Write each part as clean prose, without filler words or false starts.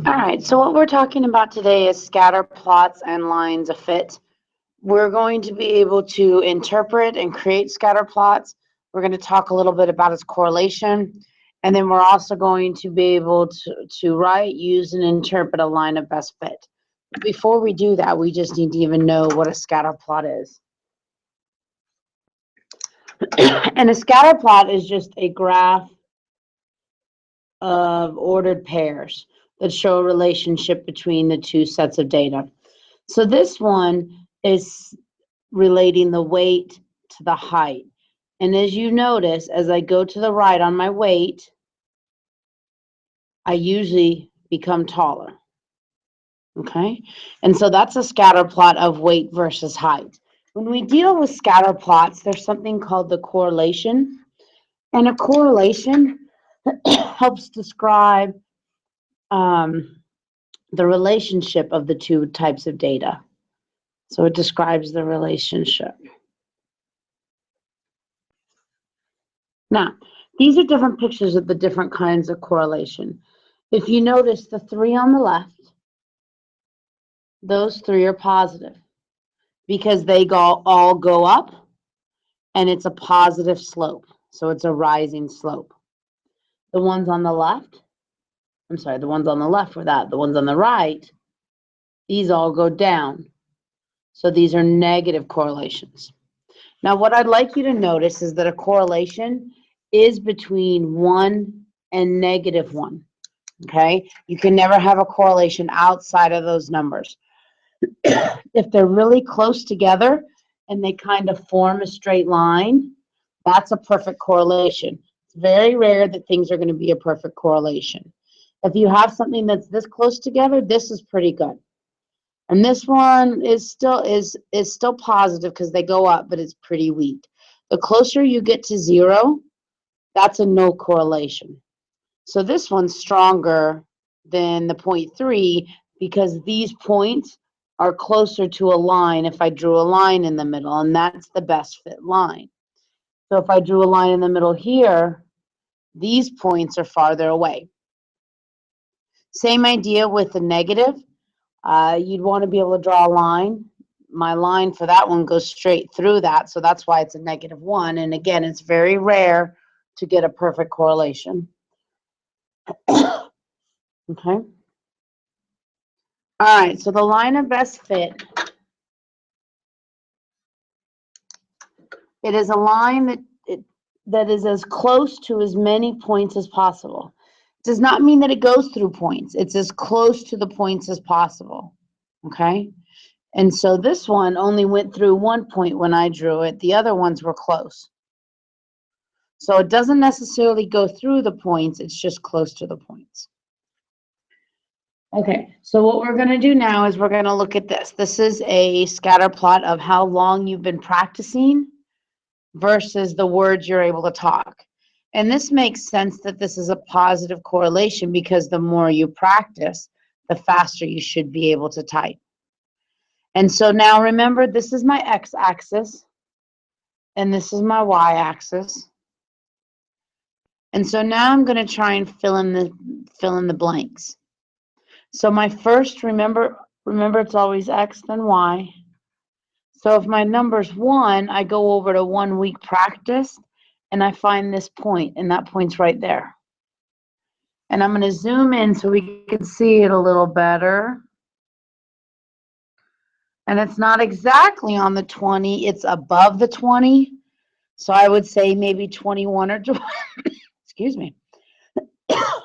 All right, so what we're talking about today is scatter plots and lines of fit. We're going to be able to interpret and create scatter plots. We're going to talk a little bit about its correlation, and then we're also going to be able to write, use, and interpret a line of best fit. Before we do that, we just need to even know what a scatter plot is. And a scatter plot is just a graph of ordered pairs that show a relationship between the two sets of data. So this one is relating the weight to the height. And as you notice, as I go to the right on my weight, I usually become taller. Okay? And so that's a scatter plot of weight versus height. When we deal with scatter plots, there's something called the correlation. And a correlation helps describe the relationship of the two types of data. So it describes the relationship. Now, these are different pictures of the different kinds of correlation. If you notice the three on the left, those three are positive because they all go up and it's a positive slope. So it's a rising slope. The ones on the left, the ones on the left were that. The ones on the right, these all go down. So these are negative correlations. Now, what I'd like you to notice is that a correlation is between 1 and -1, okay? You can never have a correlation outside of those numbers. If they're really close together and they kind of form a straight line, that's a perfect correlation. It's very rare that things are going to be a perfect correlation. If you have something that's this close together, this is pretty good. And this one is still positive because they go up, but it's pretty weak. The closer you get to 0, that's a no correlation. So this one's stronger than the 0.3 because these points are closer to a line if I drew a line in the middle, and that's the best fit line. So if I drew a line in the middle here, these points are farther away. Same idea with the negative. You'd want to be able to draw a line. My line for that one goes straight through that, so that's why it's a -1. And again, it's very rare to get a perfect correlation. Okay. All right, so the line of best fit, it is a line that is as close to as many points as possible. It does not mean that it goes through points. It's as close to the points as possible. Okay. And so this one only went through 1 point when I drew it. The other ones were close. So it doesn't necessarily go through the points. It's just close to the points. Okay, so what we're going to do now is we're going to look at this. This is a scatter plot of how long you've been practicing versus the words you're able to talk. And this makes sense that this is a positive correlation because the more you practice, the faster you should be able to type. And so now remember, this is my x-axis, and this is my y-axis. And so now I'm going to try and fill in the blanks. So my first, remember it's always x then y. So if my number's 1, I go over to 1 week practice, and I find this point, and that point's right there. And I'm going to zoom in so we can see it a little better. And it's not exactly on the 20, it's above the 20. So I would say maybe 21 or, excuse me.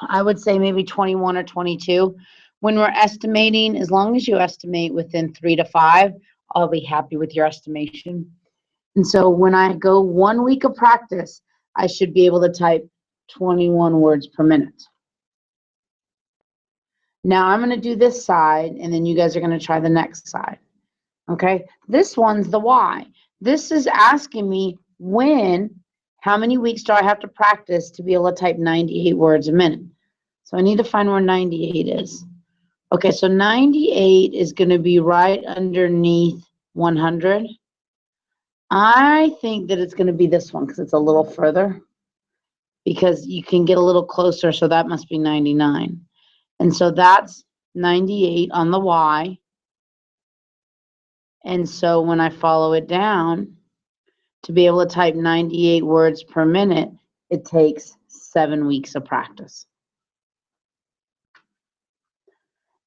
I would say maybe 21 or 22. When we're estimating, as long as you estimate within 3 to 5, I'll be happy with your estimation. And so when I go 1 week of practice, I should be able to type 21 words per minute. Now I'm going to do this side, and then you guys are going to try the next side. Okay, this one's the y. This is asking me how many weeks do I have to practice to be able to type 98 words a minute? So I need to find where 98 is. Okay, so 98 is going to be right underneath 100. I think that it's going to be this one because it's a little further, because you can get a little closer, so that must be 99. And so that's 98 on the Y. And so when I follow it down, to be able to type 98 words per minute, it takes 7 weeks of practice.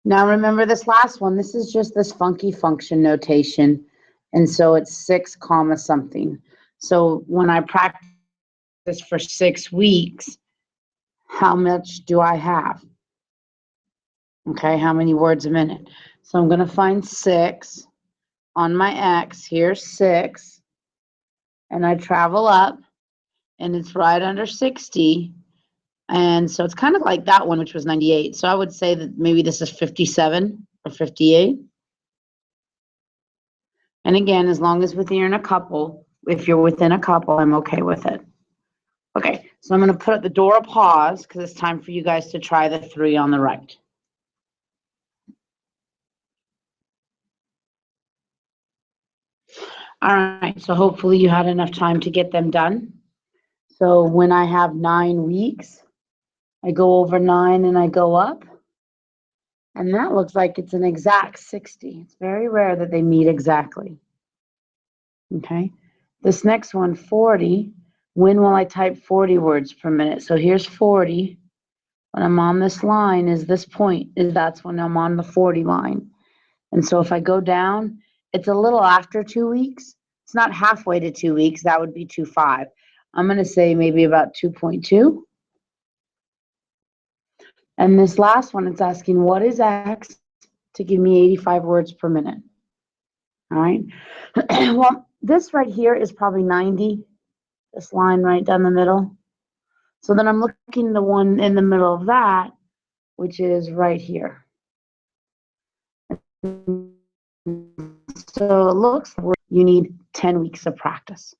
Now remember this last one, this is just this funky function notation. And so it's 6 comma something. So when I practice for 6 weeks, how much do I have? Okay, how many words a minute? So I'm going to find 6 on my X. Here's 6. And I travel up, and it's right under 60. And so it's kind of like that one, which was 98. So I would say that maybe this is 57 or 58. And again, as long as within a couple, if you're within a couple, I'm okay with it. Okay, so I'm going to put the door a pause because it's time for you guys to try the 3 on the right. All right, so hopefully you had enough time to get them done. So when I have 9 weeks, I go over 9 and I go up. And that looks like it's an exact 60. It's very rare that they meet exactly. Okay, this next one, 40. When will I type 40 words per minute? So here's 40. When I'm on this line is this point, that's when I'm on the 40 line. And so if I go down, it's a little after 2 weeks. It's not halfway to 2 weeks. That would be 2.5. I'm going to say maybe about 2.2. And this last one, it's asking, what is X to give me 85 words per minute? All right. Well, this right here is probably 90, this line right down the middle. So then I'm looking at the one in the middle of that, which is right here. So it looks like you need 10 weeks of practice.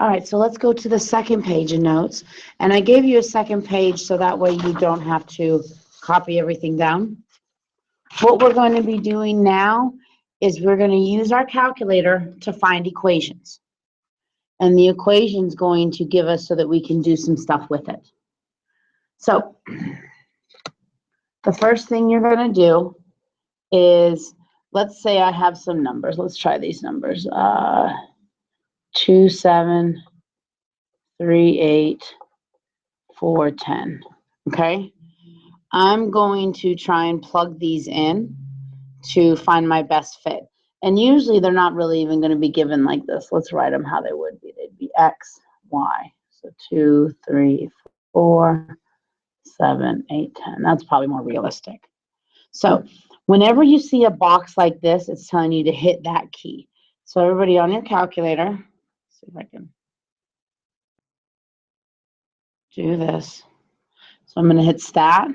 All right, so let's go to the second page of notes. And I gave you a second page so that way you don't have to copy everything down. What we're going to be doing now is we're going to use our calculator to find equations. And the equation's going to give us so that we can do some stuff with it. So the first thing you're going to do is, let's say I have some numbers. Let's try these numbers. 2, 7, 3, 8, 4, 10. Okay? I'm going to try and plug these in to find my best fit. And usually they're not really even going to be given like this. Let's write them how they would be. They'd be X, Y. So 2, 3, 4, 7, 8, 10. That's probably more realistic. So whenever you see a box like this, it's telling you to hit that key. So everybody on your calculator, see if I can do this. So I'm going to hit Stat,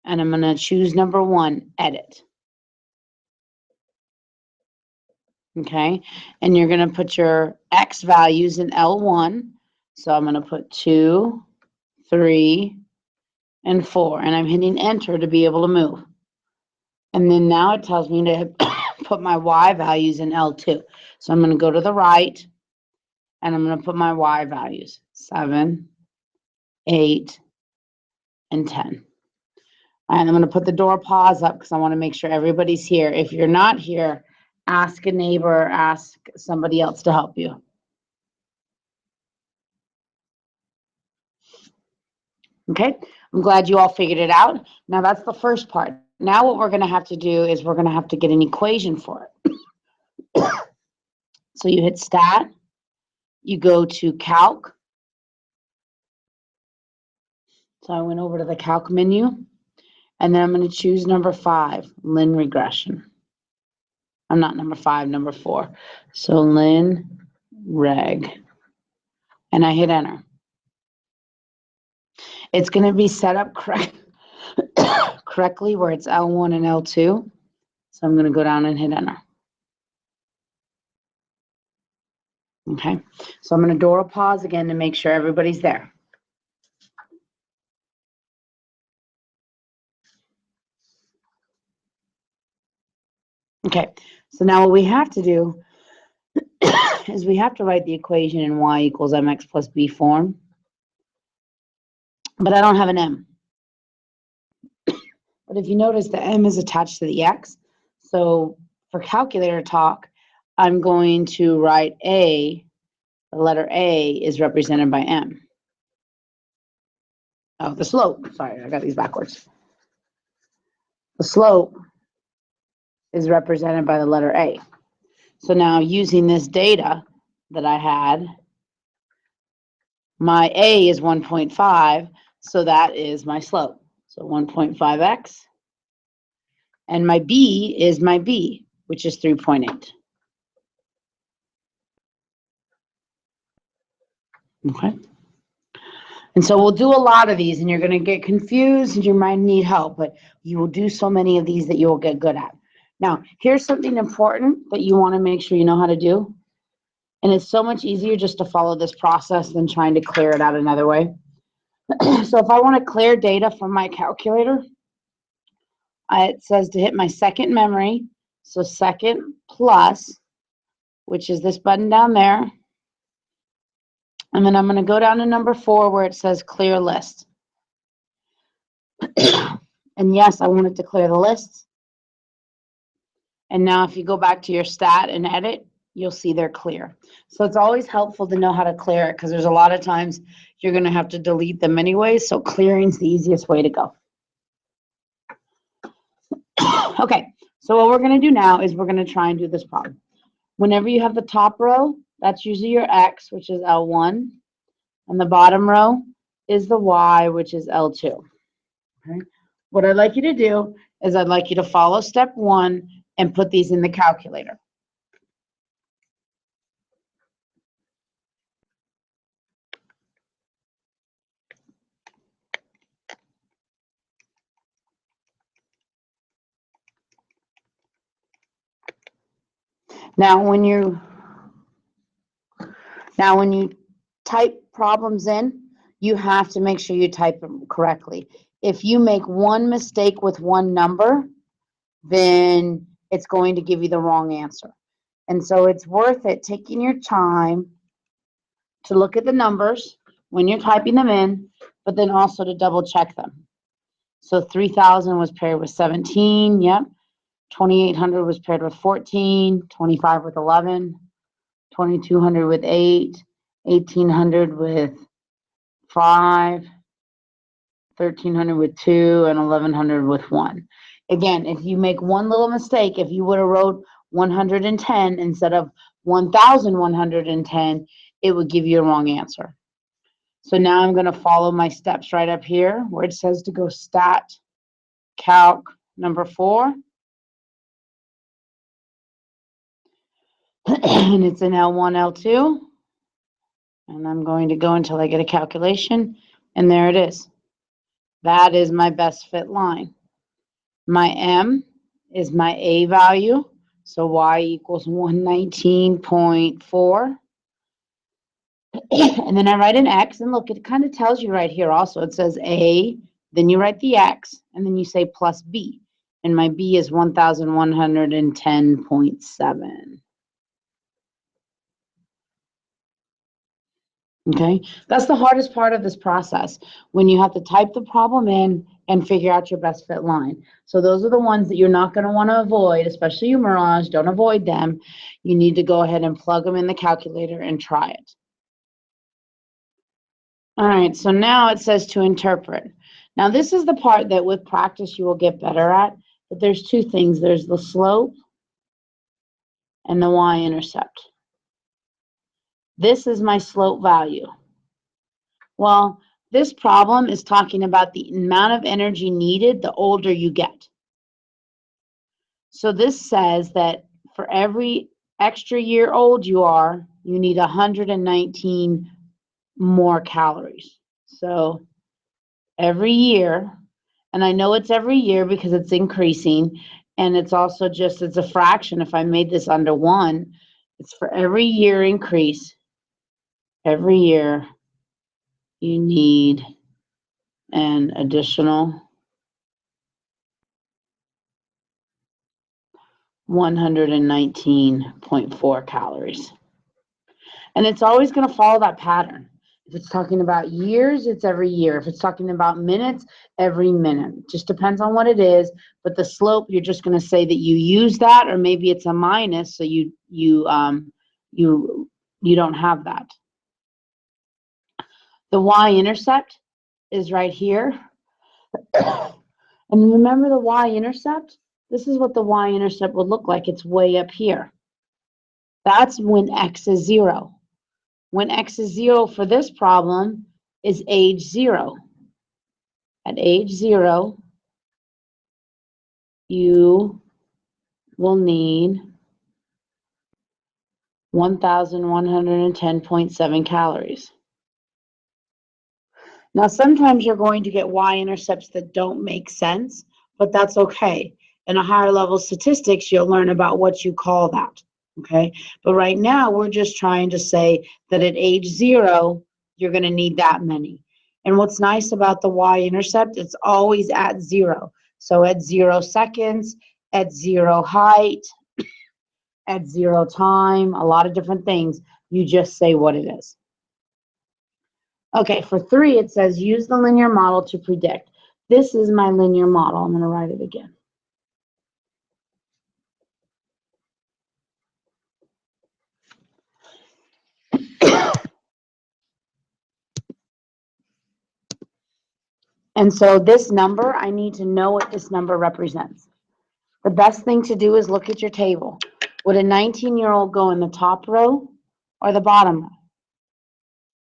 and I'm going to choose number 1, Edit. Okay, and you're going to put your X values in L1. So I'm going to put 2, 3, and 4, and I'm hitting Enter to be able to move. And then now it tells me to put my Y values in L2. So I'm going to go to the right, and I'm going to put my Y values, 7, 8, and 10. And I'm going to put the door pause up because I want to make sure everybody's here. If you're not here, ask a neighbor, ask somebody else to help you. Okay, I'm glad you all figured it out. Now that's the first part. Now what we're going to have to do is we're going to have to get an equation for it. So you hit Stat, you go to Calc. So I went over to the Calc menu, and then I'm going to choose number 5, Lin regression. I'm not number 5, number 4. So Lin reg, and I hit Enter. It's going to be set up correctly where it's L1 and L2. So I'm going to go down and hit Enter. Okay, so I'm going to door a pause again to make sure everybody's there. Okay, so now what we have to do is we have to write the equation in y equals mx plus b form. but I don't have an m. But if you notice, the m is attached to the x. So for calculator talk, I'm going to write a, the letter A is represented by m. Oh, the slope. Sorry, I got these backwards. The slope is represented by the letter A. So now using this data that I had, my A is 1.5, so that is my slope. So 1.5x. And my B is my B, which is 3.8. Okay. And so we'll do a lot of these, and you're going to get confused, and you might need help, but you will do so many of these that you will get good at. Now, here's something important that you want to make sure you know how to do. And it's so much easier just to follow this process than trying to clear it out another way. So if I want to clear data from my calculator, it says to hit my second memory. So second plus, which is this button down there. And then I'm going to go down to number 4 where it says clear list. And yes, I wanted to clear the lists. And now if you go back to your stat and edit, you'll see they're clear. So it's always helpful to know how to clear it because there's a lot of times you're going to have to delete them anyway. So clearing is the easiest way to go. Okay, so what we're going to do now is we're going to try and do this problem. Whenever you have the top row, that's usually your X, which is L1. And the bottom row is the Y, which is L2. Okay. What I'd like you to do is I'd like you to follow step 1 and put these in the calculator. Now, when you type problems in, you have to make sure you type them correctly. If you make one mistake with one number, then it's going to give you the wrong answer. And so it's worth it taking your time to look at the numbers when you're typing them in, but then also to double check them. So 3,000 was paired with 17, yep. 2,800 was paired with 14, 25 with 11, 2,200 with 8, 1,800 with 5, 1,300 with 2, and 1,100 with 1. Again, if you make one little mistake, if you would have wrote 110 instead of 1,110, it would give you a wrong answer. So now I'm going to follow my steps right up here where it says to go stat, calc, number 4. And it's in L1, L2. And I'm going to go until I get a calculation. And there it is. That is my best fit line. My M is my A value. So Y equals 119.4. And then I write an X. And look, it kind of tells you right here also. It says A, then you write the X, and then you say plus B. And my B is 1,110.7. Okay, that's the hardest part of this process, when you have to type the problem in and figure out your best fit line. So those are the ones that you're not going to want to avoid, especially you Mirage. Don't avoid them. You need to go ahead and plug them in the calculator and try it. All right, so now it says to interpret. Now this is the part that with practice you will get better at, but there's two things. There's the slope and the y-intercept. This is my slope value. Well, this problem is talking about the amount of energy needed the older you get. So this says that for every extra year old you are, you need 119 more calories. So every year, and I know it's every year because it's increasing, and it's also just, it's a fraction. If I made this under 1, it's for every year increase. Every year you need an additional 119.4 calories. And it's always going to follow that pattern. If it's talking about years, it's every year. If it's talking about minutes, every minute. Just depends on what it is. But the slope, you're just going to say that you use that, or maybe it's a minus, so you don't have that. The y-intercept is right here. And remember the y-intercept? This is what the y-intercept would look like. It's way up here. That's when x is 0. When x is 0 for this problem is age 0. At age 0, you will need 1,110.7 calories. Now, sometimes you're going to get y-intercepts that don't make sense, but that's okay. In a higher level statistics, you'll learn about what you call that, okay? But right now, we're just trying to say that at age 0, you're going to need that many. And what's nice about the y-intercept, it's always at 0. So at 0 seconds, at 0 height, at 0 time, a lot of different things. You just say what it is. Okay, for 3, it says use the linear model to predict. This is my linear model. I'm going to write it again. And so this number, I need to know what this number represents. The best thing to do is look at your table. Would a 19-year-old go in the top row or the bottom row?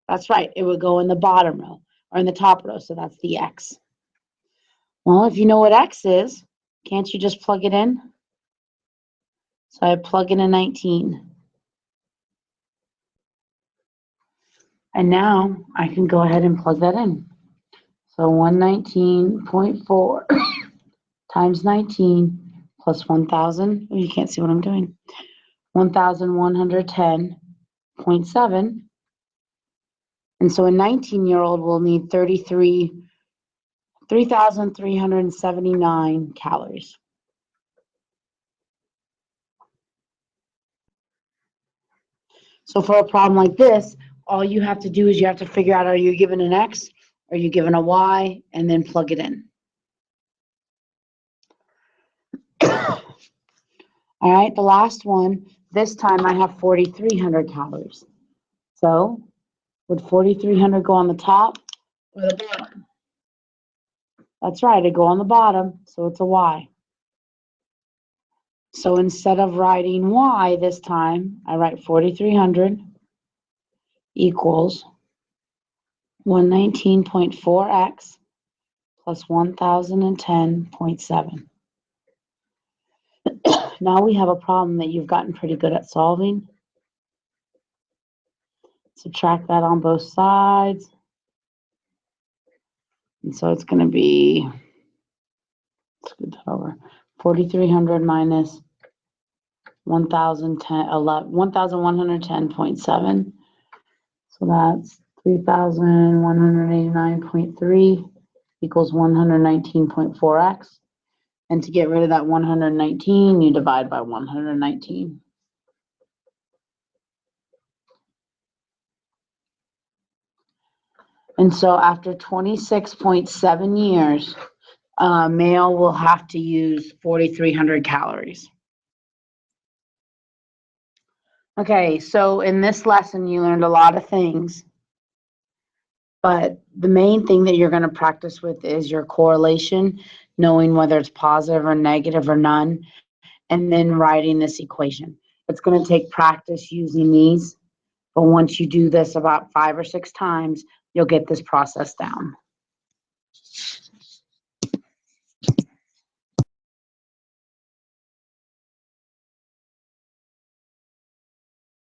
That's right, it would go in the bottom row or in the top row, so that's the x. Well, if you know what x is, can't you just plug it in? So I plug in a 19. And now I can go ahead and plug that in. So 119.4 times 19 plus 1,000. Oh, you can't see what I'm doing. 1,110.7. And so a 19-year-old will need 3,379 calories. So for a problem like this, all you have to do is you have to figure out, are you given an x, are you given a y, and then plug it in. All right, the last one, this time I have 4,300 calories. So would 4,300 go on the top or the bottom? That's right, it go on the bottom, so it's a y. So instead of writing y this time, I write 4,300 equals 119.4x plus 1,010.7. Now we have a problem that you've gotten pretty good at solving. Subtract that on both sides. And so it's going to be, let's get that over, 4,300 minus 1,110.7. So that's 3,189.3 equals 119.4x. And to get rid of that 119, you divide by 119. And so after 26.7 years, a male will have to use 4,300 calories. Okay, so in this lesson, you learned a lot of things. But the main thing that you're going to practice with is your correlation, knowing whether it's positive or negative or none, and then writing this equation. It's going to take practice using these, but once you do this about 5 or 6 times, you'll get this process down.